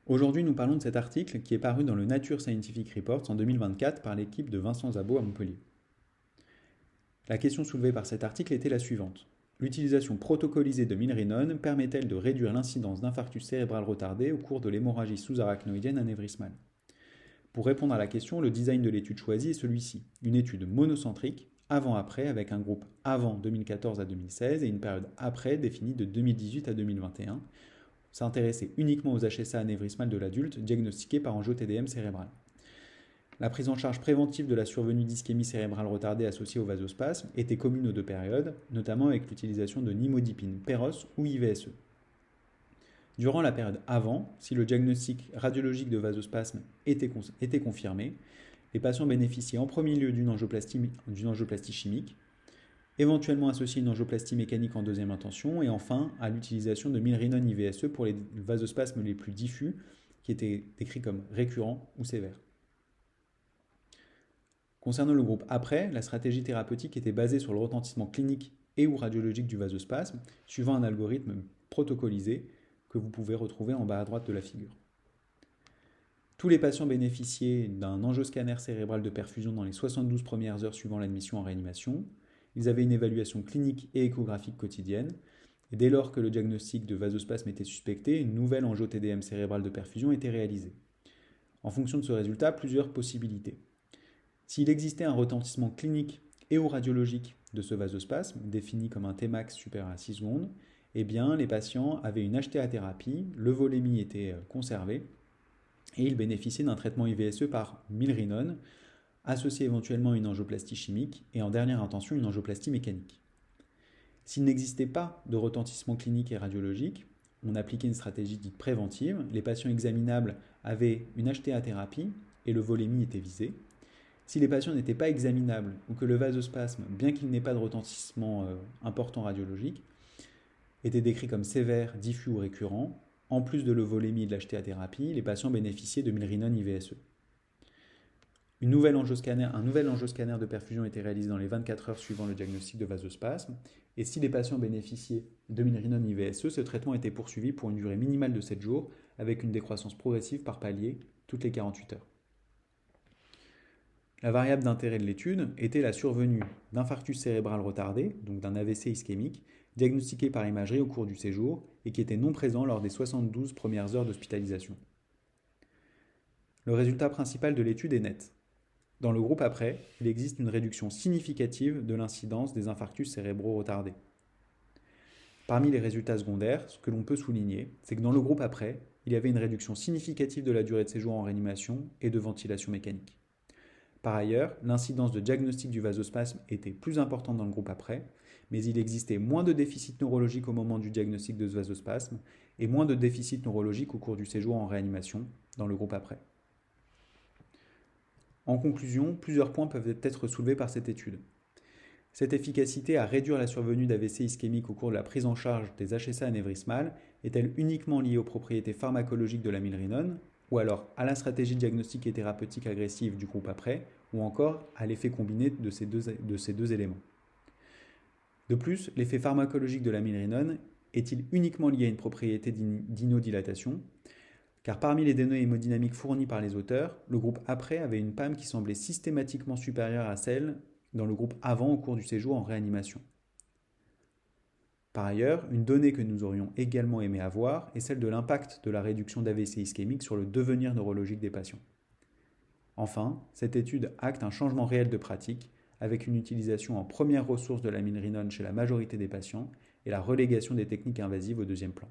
Aujourd'hui, nous parlons de cet article qui est paru dans le Nature Scientific Reports en 2024 par l'équipe de Vincent Szabo à Montpellier. La question soulevée par cet article était la suivante. L'utilisation protocolisée de milrinone permet-elle de réduire l'incidence d'infarctus cérébral retardé au cours de l'hémorragie sous-arachnoïdienne anévrismale? Pour répondre à la question, le design de l'étude choisie est celui-ci. Une étude monocentrique, avant-après, avec un groupe avant 2014 à 2016 et une période après définie de 2018 à 2021, s'intéresser uniquement aux HSA anévrismales de l'adulte diagnostiqués par angio-TDM cérébral. La prise en charge préventive de la survenue d'ischémie cérébrale retardée associée au vasospasme était commune aux deux périodes, notamment avec l'utilisation de nimodipine, PEROS ou IVSE. Durant la période avant, si le diagnostic radiologique de vasospasme était confirmé, les patients bénéficiaient en premier lieu d'une angioplastie chimique, éventuellement associée à une angioplastie mécanique en deuxième intention, et enfin à l'utilisation de milrinone IVSE pour les vasospasmes les plus diffus, qui étaient décrits comme récurrents ou sévères. Concernant le groupe après, la stratégie thérapeutique était basée sur le retentissement clinique et ou radiologique du vasospasme, suivant un algorithme protocolisé que vous pouvez retrouver en bas à droite de la figure. Tous les patients bénéficiaient d'un angioscanner cérébral de perfusion dans les 72 premières heures suivant l'admission en réanimation. Ils avaient une évaluation clinique et échographique quotidienne. Et dès lors que le diagnostic de vasospasme était suspecté, une nouvelle angio-TDM cérébrale de perfusion était réalisée. En fonction de ce résultat, plusieurs possibilités. S'il existait un retentissement clinique et ou radiologique de ce vasospasme, défini comme un Tmax supérieur à 6 secondes, eh bien, les patients avaient une HTA-thérapie, le volémie était conservé, et ils bénéficiaient d'un traitement IVSE par milrinone, associé éventuellement à une angioplastie chimique, et en dernière intention, une angioplastie mécanique. S'il n'existait pas de retentissement clinique et radiologique, on appliquait une stratégie dite préventive, les patients examinables avaient une HTA-thérapie, et le volémie était visé. Si les patients n'étaient pas examinables, ou que le vasospasme, bien qu'il n'ait pas de retentissement important radiologique, était décrit comme sévère, diffus ou récurrent, en plus de l'euvolémie et de l'HTA-thérapie, les patients bénéficiaient de milrinone IVSE. Un nouvel angioscanner de perfusion était réalisé dans les 24 heures suivant le diagnostic de vasospasme, et si les patients bénéficiaient de milrinone IVSE, ce traitement était poursuivi pour une durée minimale de 7 jours, avec une décroissance progressive par palier toutes les 48 heures. La variable d'intérêt de l'étude était la survenue d'infarctus cérébral retardé, donc d'un AVC ischémique, diagnostiqué par imagerie au cours du séjour et qui était non présent lors des 72 premières heures d'hospitalisation. Le résultat principal de l'étude est net. Dans le groupe après, il existe une réduction significative de l'incidence des infarctus cérébraux retardés. Parmi les résultats secondaires, ce que l'on peut souligner, c'est que dans le groupe après, il y avait une réduction significative de la durée de séjour en réanimation et de ventilation mécanique. Par ailleurs, l'incidence de diagnostic du vasospasme était plus importante dans le groupe après, mais il existait moins de déficit neurologique au moment du diagnostic de ce vasospasme et moins de déficit neurologique au cours du séjour en réanimation dans le groupe après. En conclusion, plusieurs points peuvent être soulevés par cette étude. Cette efficacité à réduire la survenue d'AVC ischémique au cours de la prise en charge des HSA anévrismales est-elle uniquement liée aux propriétés pharmacologiques de la milrinone, ou alors à la stratégie diagnostique et thérapeutique agressive du groupe après, ou encore à l'effet combiné de ces deux éléments. De plus, l'effet pharmacologique de la milrinone est-il uniquement lié à une propriété d'inodilatation? Car parmi les données hémodynamiques fournies par les auteurs, le groupe après avait une PAM qui semblait systématiquement supérieure à celle dans le groupe avant au cours du séjour en réanimation. Par ailleurs, une donnée que nous aurions également aimé avoir est celle de l'impact de la réduction d'AVC ischémique sur le devenir neurologique des patients. Enfin, cette étude acte un changement réel de pratique, avec une utilisation en première ressource de la milrinone chez la majorité des patients et la relégation des techniques invasives au deuxième plan.